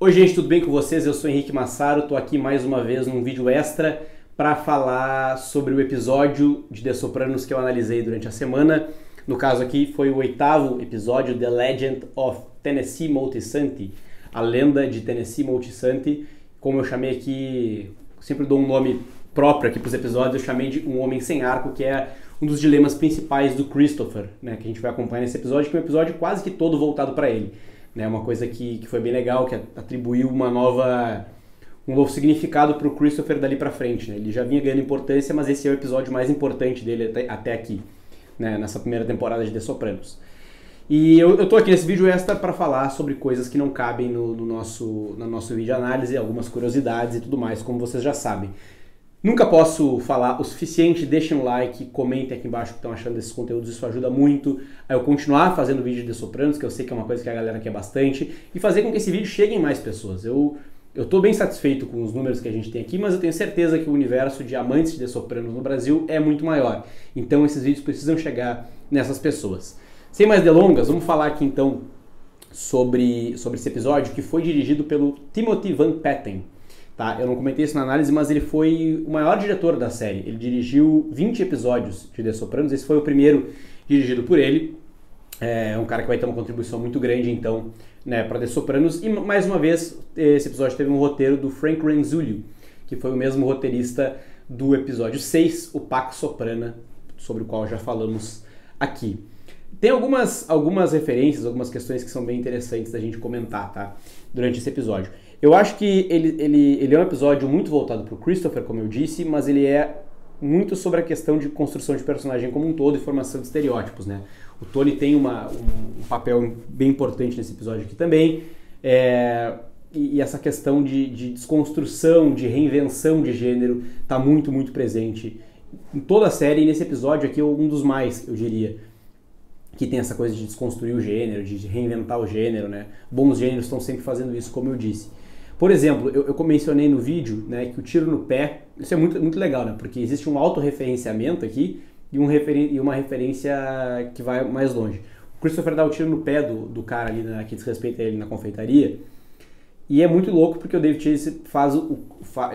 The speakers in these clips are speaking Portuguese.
Oi gente, tudo bem com vocês? Eu sou Henrique Massaro, estou aqui mais uma vez num vídeo extra para falar sobre o episódio de The Sopranos que eu analisei durante a semana. No caso aqui foi o 8º episódio, The Legend of Tennessee Moltisanti, a lenda de Tennessee Moltisanti. Como eu chamei aqui, sempre dou um nome próprio aqui para os episódios, eu chamei de Um Homem Sem Arco, que é um dos dilemas principais do Christopher, né, que a gente vai acompanhar nesse episódio, que é um episódio quase que todo voltado para ele. Né, uma coisa que foi bem legal, que atribuiu um novo significado para o Christopher dali para frente. Né? Ele já vinha ganhando importância, mas esse é o episódio mais importante dele até aqui, né, nessa primeira temporada de The Sopranos. E eu tô aqui nesse vídeo extra para falar sobre coisas que não cabem no nosso vídeo de análise, algumas curiosidades e tudo mais, como vocês já sabem. Nunca posso falar o suficiente, deixem um like, comentem aqui embaixo o que estão achando desses conteúdos, isso ajuda muito a eu continuar fazendo vídeo de The Sopranos, que eu sei que é uma coisa que a galera quer bastante, e fazer com que esse vídeo chegue em mais pessoas. Eu tô bem satisfeito com os números que a gente tem aqui, mas eu tenho certeza que o universo de amantes de The Sopranos no Brasil é muito maior. Então esses vídeos precisam chegar nessas pessoas. Sem mais delongas, vamos falar aqui então sobre esse episódio que foi dirigido pelo Timothy Van Patten. Tá, eu não comentei isso na análise, mas ele foi o maior diretor da série. Ele dirigiu 20 episódios de The Sopranos, esse foi o primeiro dirigido por ele. É um cara que vai ter uma contribuição muito grande, então, né, para The Sopranos. E, mais uma vez, esse episódio teve um roteiro do Frank Renzulli, que foi o mesmo roteirista do episódio 6, o Pax Soprana, sobre o qual já falamos aqui. Tem algumas referências, algumas questões que são bem interessantes da gente comentar, tá, durante esse episódio. Eu acho que ele é um episódio muito voltado para o Christopher, como eu disse, mas ele é muito sobre a questão de construção de personagem como um todo e formação de estereótipos, né? O Tony tem um papel bem importante nesse episódio aqui também, e essa questão de desconstrução, de reinvenção de gênero está muito, muito presente em toda a série, e nesse episódio aqui é um dos mais, eu diria, que tem essa coisa de desconstruir o gênero, de reinventar o gênero, né? Bons gêneros estão sempre fazendo isso, como eu disse. Por exemplo, eu mencionei no vídeo, né, que o tiro no pé, isso é muito, muito legal, né? Porque existe um autorreferenciamento aqui e uma referência que vai mais longe. O Christopher dá o tiro no pé do cara ali, que desrespeita ele na confeitaria, e é muito louco porque o David Chase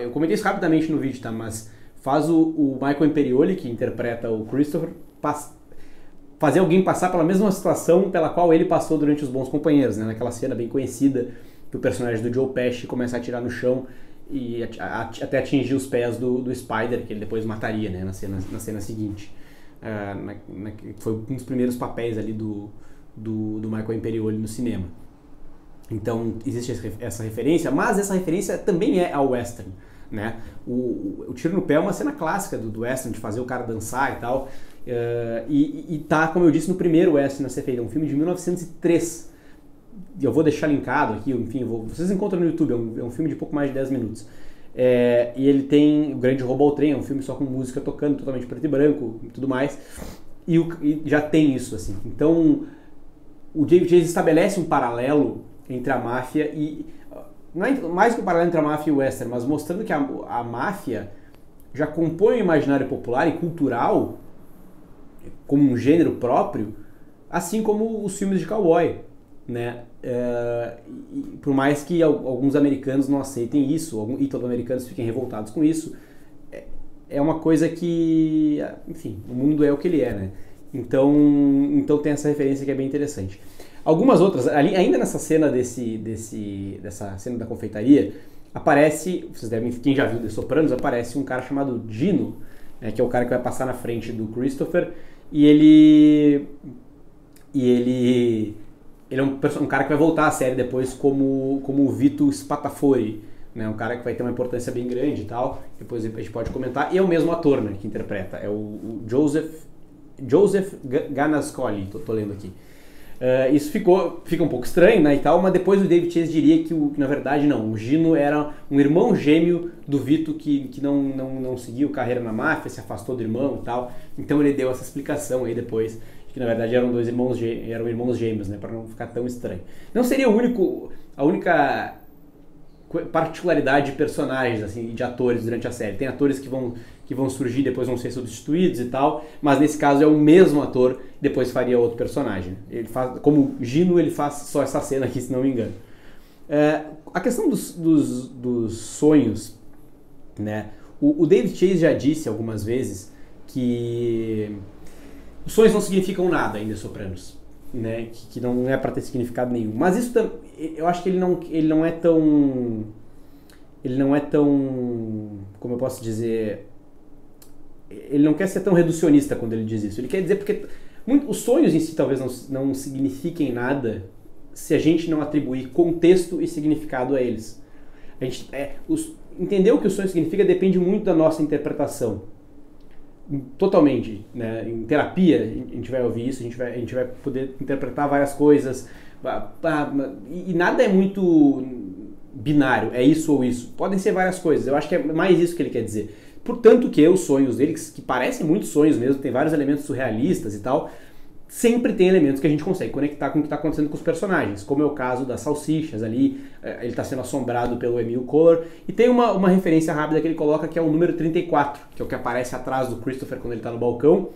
eu comentei isso rapidamente no vídeo, tá? Mas faz o Michael Imperioli, que interpreta o Christopher, fazer alguém passar pela mesma situação pela qual ele passou durante Os Bons Companheiros, né? Naquela cena bem conhecida que o personagem do Joe Pesci começa a atirar no chão e até atingir os pés do Spider, que ele depois mataria, né? na cena seguinte. Foi um dos primeiros papéis ali do Michael Imperioli no cinema. Então existe essa referência, mas essa referência também é ao western. Né? O tiro no pé é uma cena clássica do western, de fazer o cara dançar e tal. E tá, como eu disse, no primeiro western a ser feito, é um filme de 1903. Eu vou deixar linkado aqui, enfim, vocês encontram no YouTube, é um filme de pouco mais de 10 minutos. E ele tem O Grande Roubo ao Trem, é um filme só com música tocando, totalmente preto e branco e tudo mais. E já tem isso, assim. Então, o David Chase estabelece um paralelo entre a máfia e... Não é mais que um paralelo entre a máfia e o western, mas mostrando que a máfia já compõe o imaginário popular e cultural como um gênero próprio, assim como os filmes de cowboy, né? Por mais que alguns americanos não aceitem isso, alguns italo-americanos fiquem revoltados com isso, é uma coisa que, enfim, o mundo é o que ele é, né? Então tem essa referência que é bem interessante. Algumas outras, ainda nessa cena dessa cena da confeitaria, aparece, quem já viu The Sopranos, aparece um cara chamado Gino, né, que é o cara que vai passar na frente do Christopher, e ele é um cara que vai voltar à série depois como o Vito Spatafori, né, um cara que vai ter uma importância bem grande e tal, depois a gente pode comentar, e é o mesmo ator, né, que interpreta, é o Joseph Ganascoli, tô lendo aqui. Isso fica um pouco estranho, né, e tal, mas depois o David Chase diria que na verdade não, o Gino era um irmão gêmeo do Vito que não seguiu carreira na máfia, se afastou do irmão e tal, então ele deu essa explicação aí depois, de que na verdade eram irmãos gêmeos, né, para não ficar tão estranho. Não seria a única particularidade de personagens, assim, de atores durante a série. Tem atores que vão surgir, depois vão ser substituídos e tal, mas nesse caso é o mesmo ator, depois faria outro personagem. Ele faz, como Gino, ele faz só essa cena aqui, se não me engano. A questão dos sonhos, né? O David Chase já disse algumas vezes que os sonhos não significam nada em The Sopranos, né? Que não é para ter significado nenhum. Mas isso, eu acho que ele não é tão, como eu posso dizer, ele não quer ser tão reducionista quando ele diz isso. Ele quer dizer porque os sonhos em si talvez não signifiquem nada se a gente não atribuir contexto e significado a eles. Entender o que o sonho significa depende muito da nossa interpretação. Totalmente. Né? Em terapia, a gente vai ouvir isso, a gente vai poder interpretar várias coisas. E nada é muito binário, é isso ou isso. Podem ser várias coisas. Eu acho que é mais isso que ele quer dizer. Portanto que os sonhos dele, que parecem muitos sonhos mesmo, tem vários elementos surrealistas e tal, sempre tem elementos que a gente consegue conectar com o que está acontecendo com os personagens, como é o caso das salsichas ali, ele está sendo assombrado pelo Emil Kohler, e tem uma referência rápida que ele coloca que é o número 34, que é o que aparece atrás do Christopher quando ele está no balcão,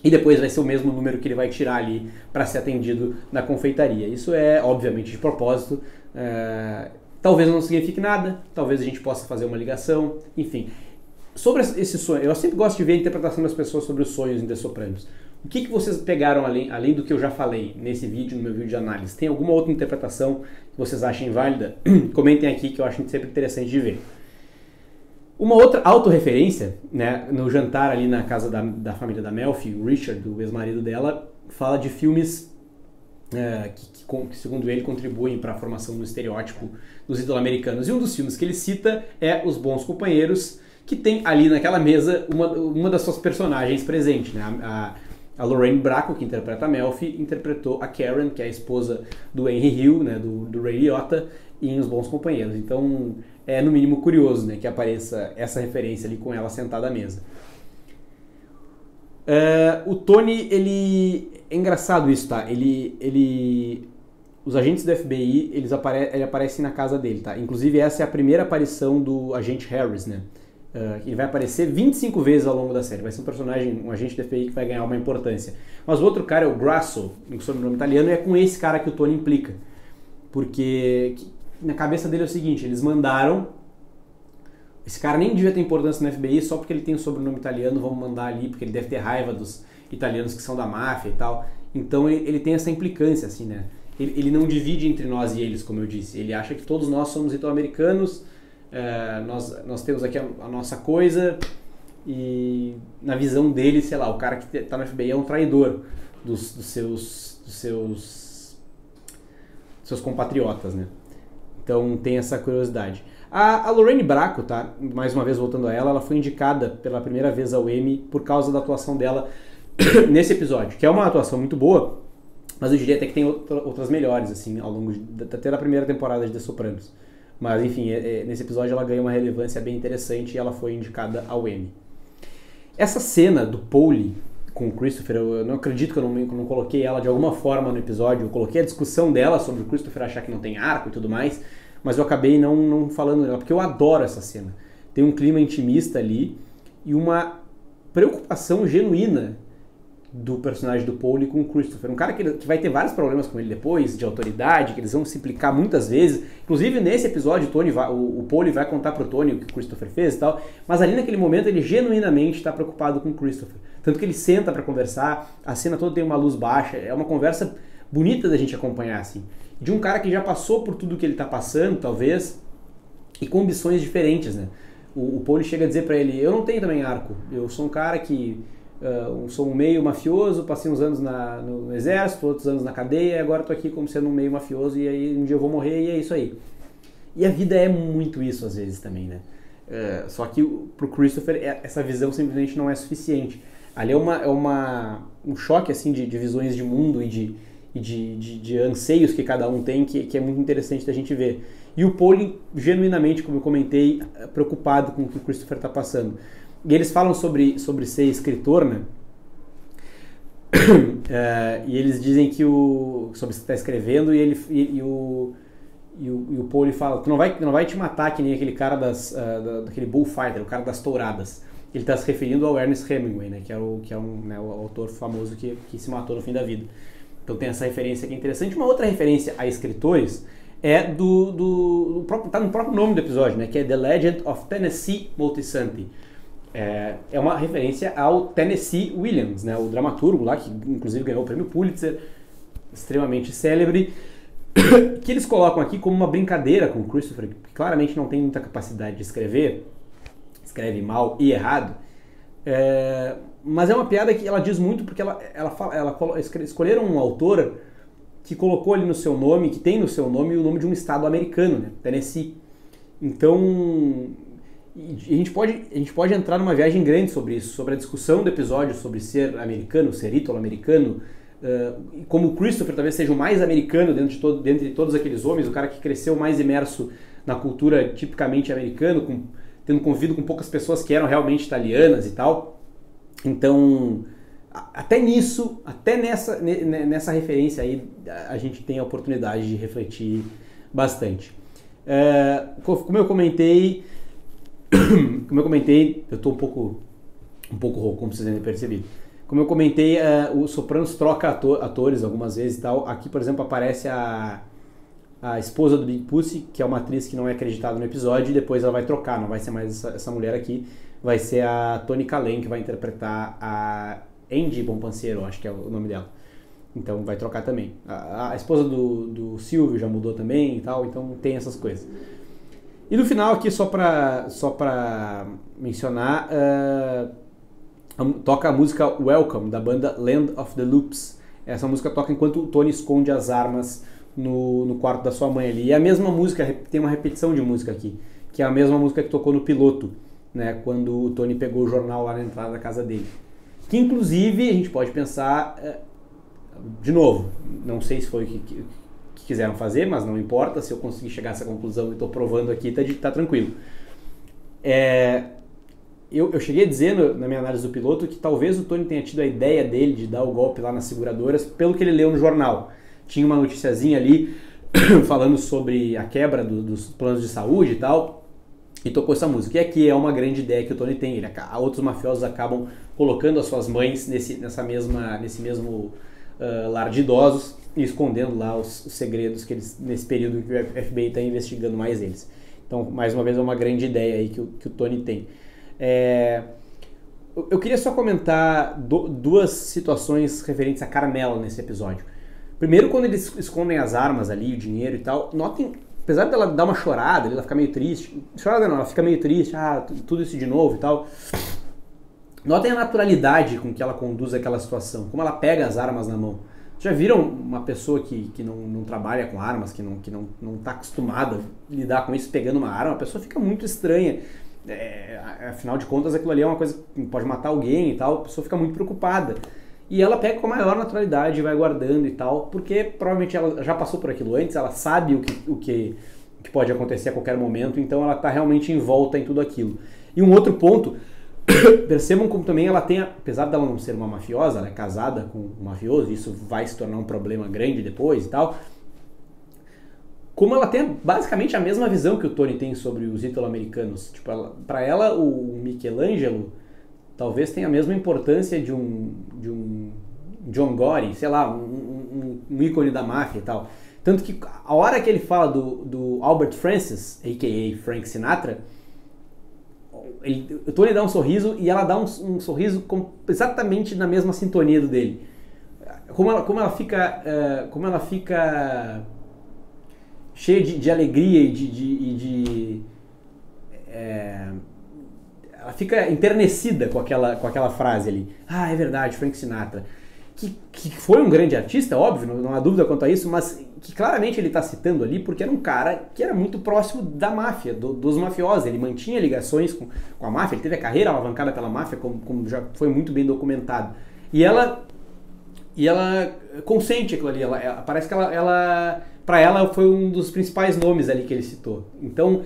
e depois vai ser o mesmo número que ele vai tirar ali para ser atendido na confeitaria. Isso é, obviamente, de propósito, talvez não signifique nada, talvez a gente possa fazer uma ligação, enfim. Sobre esse sonho, eu sempre gosto de ver a interpretação das pessoas sobre os sonhos em The Sopranos. O que vocês pegaram além do que eu já falei nesse vídeo, no meu vídeo de análise? Tem alguma outra interpretação que vocês achem válida? Comentem aqui que eu acho sempre interessante de ver. Uma outra autorreferência, né, no jantar ali na casa da família da Melfi, o Richard, o ex-marido dela, fala de filmes que, segundo ele, contribuem para a formação do estereótipo dos italo-americanos. E um dos filmes que ele cita é Os Bons Companheiros, que tem ali naquela mesa uma das suas personagens presente, né? A Lorraine Bracco, que interpreta a Melfi, interpretou a Karen, que é a esposa do Henry Hill, né, do Ray Liotta, em Os Bons Companheiros. Então é no mínimo curioso, né, que apareça essa referência ali com ela sentada à mesa. O Tony, é engraçado isso, tá? Os agentes do FBI, ele aparecem na casa dele, tá? Inclusive essa é a primeira aparição do agente Harris, né? Ele vai aparecer 25 vezes ao longo da série. Vai ser um agente do FBI que vai ganhar uma importância. Mas o outro cara é o Grasso, um sobrenome italiano, e é com esse cara que o Tony implica. Porque na cabeça dele é o seguinte, eles mandaram... Esse cara nem devia ter importância no FBI, só porque ele tem um sobrenome italiano, vamos mandar ali, porque ele deve ter raiva dos italianos que são da máfia e tal. Então ele tem essa implicância, assim, né? Ele não divide entre nós e eles, como eu disse. Ele acha que todos nós somos italo-americanos, nós temos aqui a nossa coisa, e na visão dele, sei lá, o cara que está no FBI é um traidor dos seus compatriotas, né? Então tem essa curiosidade. A Lorraine Bracco, tá? Mais uma vez voltando a ela foi indicada pela primeira vez ao Emmy por causa da atuação dela nesse episódio, que é uma atuação muito boa, mas eu diria até que tem outras melhores, assim, ao longo até da primeira temporada de The Sopranos. Mas, enfim, nesse episódio ela ganha uma relevância bem interessante e ela foi indicada ao Emmy. Essa cena do Paulie com o Christopher, eu não acredito que eu não coloquei ela de alguma forma no episódio. Eu coloquei a discussão dela sobre o Christopher achar que não tem arco e tudo mais, mas eu acabei não falando dela, porque eu adoro essa cena. Tem um clima intimista ali e uma preocupação genuína do personagem do Paulie com o Christopher. Um cara que vai ter vários problemas com ele depois, de autoridade, que eles vão se implicar muitas vezes. Inclusive, nesse episódio, o Paulie vai contar pro Tony o que o Christopher fez e tal, mas ali naquele momento ele genuinamente está preocupado com o Christopher. Tanto que ele senta para conversar, a cena toda tem uma luz baixa, é uma conversa bonita da gente acompanhar, assim. De um cara que já passou por tudo que ele está passando, talvez, e com ambições diferentes, né? O Paulie chega a dizer para ele, eu não tenho também arco, eu sou um cara que... sou um meio mafioso, passei uns anos no exército, outros anos na cadeia, e agora estou aqui como sendo um meio mafioso e aí um dia eu vou morrer e é isso aí. E a vida é muito isso às vezes também, né? Só que pro Christopher essa visão simplesmente não é suficiente. Ali é um choque assim de visões de mundo e de anseios que cada um tem que é muito interessante da gente ver. E o Paulie, genuinamente, como eu comentei, preocupado com o que o Christopher está passando. E eles falam sobre ser escritor, né? E eles dizem que sobre você estar escrevendo e o Paulie fala, tu não vai te matar que nem aquele cara daquele bullfighter, o cara das touradas. Ele está se referindo ao Ernest Hemingway, né? Que é o autor famoso que se matou no fim da vida. Então tem essa referência que é interessante. Uma outra referência a escritores tá no próprio nome do episódio, né? Que é The Legend of Tennessee Moltisanti. É uma referência ao Tennessee Williams, né? O dramaturgo lá, que inclusive ganhou o prêmio Pulitzer, extremamente célebre, que eles colocam aqui como uma brincadeira com o Christopher, que claramente não tem muita capacidade de escrever, escreve mal e errado, mas é uma piada que ela diz muito porque escolheram um autor que colocou ali no seu nome, que tem no seu nome o nome de um estado americano, né? Tennessee. Então, a gente pode entrar numa viagem grande sobre isso, sobre a discussão do episódio sobre ser americano, ser ítalo-americano, como o Christopher talvez seja o mais americano dentre todos aqueles homens, o cara que cresceu mais imerso na cultura tipicamente americana, tendo convivido com poucas pessoas que eram realmente italianas e tal. Então, até nessa referência aí, a gente tem a oportunidade de refletir bastante. Como eu comentei, eu estou um pouco rouco, como vocês devem ter percebido. Como eu comentei, o Sopranos troca atores algumas vezes e tal. Aqui, por exemplo, aparece a esposa do Big Pussy, que é uma atriz que não é acreditada no episódio, e depois ela vai trocar, não vai ser mais essa mulher aqui, vai ser a Toni Collette que vai interpretar a Andy Bonpensiero, acho que é o nome dela. Então vai trocar também. A esposa do Silvio já mudou também e tal, então tem essas coisas. E no final aqui, só pra mencionar, toca a música Welcome, da banda Land of the Loops. Essa música toca enquanto o Tony esconde as armas no quarto da sua mãe ali. E a mesma música, tem uma repetição de música aqui, que é a mesma música que tocou no piloto, né, quando o Tony pegou o jornal lá na entrada da casa dele. Que inclusive a gente pode pensar, de novo, não sei se foi o que quiseram fazer, mas não importa, se eu conseguir chegar a essa conclusão e estou provando aqui, tá tranquilo. Eu cheguei a dizer na minha análise do piloto que talvez o Tony tenha tido a ideia dele de dar o golpe lá nas seguradoras pelo que ele leu no jornal. Tinha uma noticiazinha ali falando sobre a quebra dos planos de saúde e tal, e tocou essa música. E aqui é uma grande ideia que o Tony tem. Outros mafiosos acabam colocando as suas mães nesse mesmo lar de idosos e escondendo lá os segredos que eles, nesse período em que o FBI está investigando mais eles. Então, mais uma vez, é uma grande ideia aí que o Tony tem. Eu queria só comentar duas situações referentes a Carmela nesse episódio. Primeiro, quando eles escondem as armas ali, o dinheiro e tal, notem, apesar dela dar uma chorada, ela fica meio triste. Chorada não, ela fica meio triste, tudo isso de novo e tal. Notem a naturalidade com que ela conduz aquela situação, como ela pega as armas na mão. Já viram uma pessoa que não trabalha com armas, que não está acostumada a lidar com isso, pegando uma arma? A pessoa fica muito estranha. Afinal de contas, aquilo ali é uma coisa que pode matar alguém e tal, a pessoa fica muito preocupada. E ela pega com a maior naturalidade e vai guardando e tal, porque provavelmente ela já passou por aquilo antes, ela sabe o que pode acontecer a qualquer momento, então ela está realmente envolta em tudo aquilo. E um outro ponto, percebam como também ela tem, apesar dela não ser uma mafiosa, ela é casada com um mafioso, e isso vai se tornar um problema grande depois e tal, como ela tem basicamente a mesma visão que o Tony tem sobre os ítalo-americanos. Tipo, para ela, o Michelangelo talvez tenha a mesma importância de um John Gotti, sei lá, um ícone da máfia e tal. Tanto que a hora que ele fala do Albert Francis, a.k.a. Frank Sinatra, o Tony dá um sorriso e ela dá um sorriso exatamente na mesma sintonia do dele. Como ela fica cheia de alegria ela fica enternecida com aquela frase ali. É verdade, Frank Sinatra. Que foi um grande artista, óbvio, não há dúvida quanto a isso, mas que claramente ele está citando ali porque era um cara que era muito próximo da máfia, dos mafiosos. Ele mantinha ligações com a máfia, ele teve a carreira alavancada pela máfia, como já foi muito bem documentado. E ela consente aquilo ali, parece que para ela foi um dos principais nomes ali que ele citou. Então,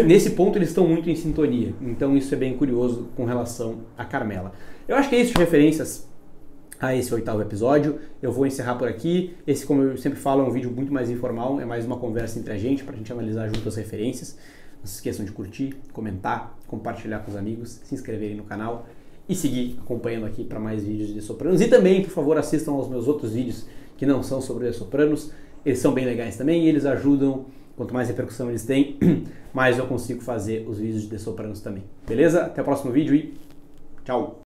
nesse ponto eles estão muito em sintonia. Então isso é bem curioso com relação a Carmela. Eu acho que é isso de referências a esse 8º episódio. Eu vou encerrar por aqui. Esse, como eu sempre falo, é um vídeo muito mais informal, é mais uma conversa entre a gente, pra gente analisar junto as referências. Não se esqueçam de curtir, comentar, compartilhar com os amigos, se inscreverem no canal e seguir acompanhando aqui para mais vídeos de Sopranos. E também, por favor, assistam aos meus outros vídeos que não são sobre The Sopranos. eles são bem legais também e eles ajudam. Quanto mais repercussão eles têm, mais eu consigo fazer os vídeos de The Sopranos também. Beleza? Até o próximo vídeo e tchau!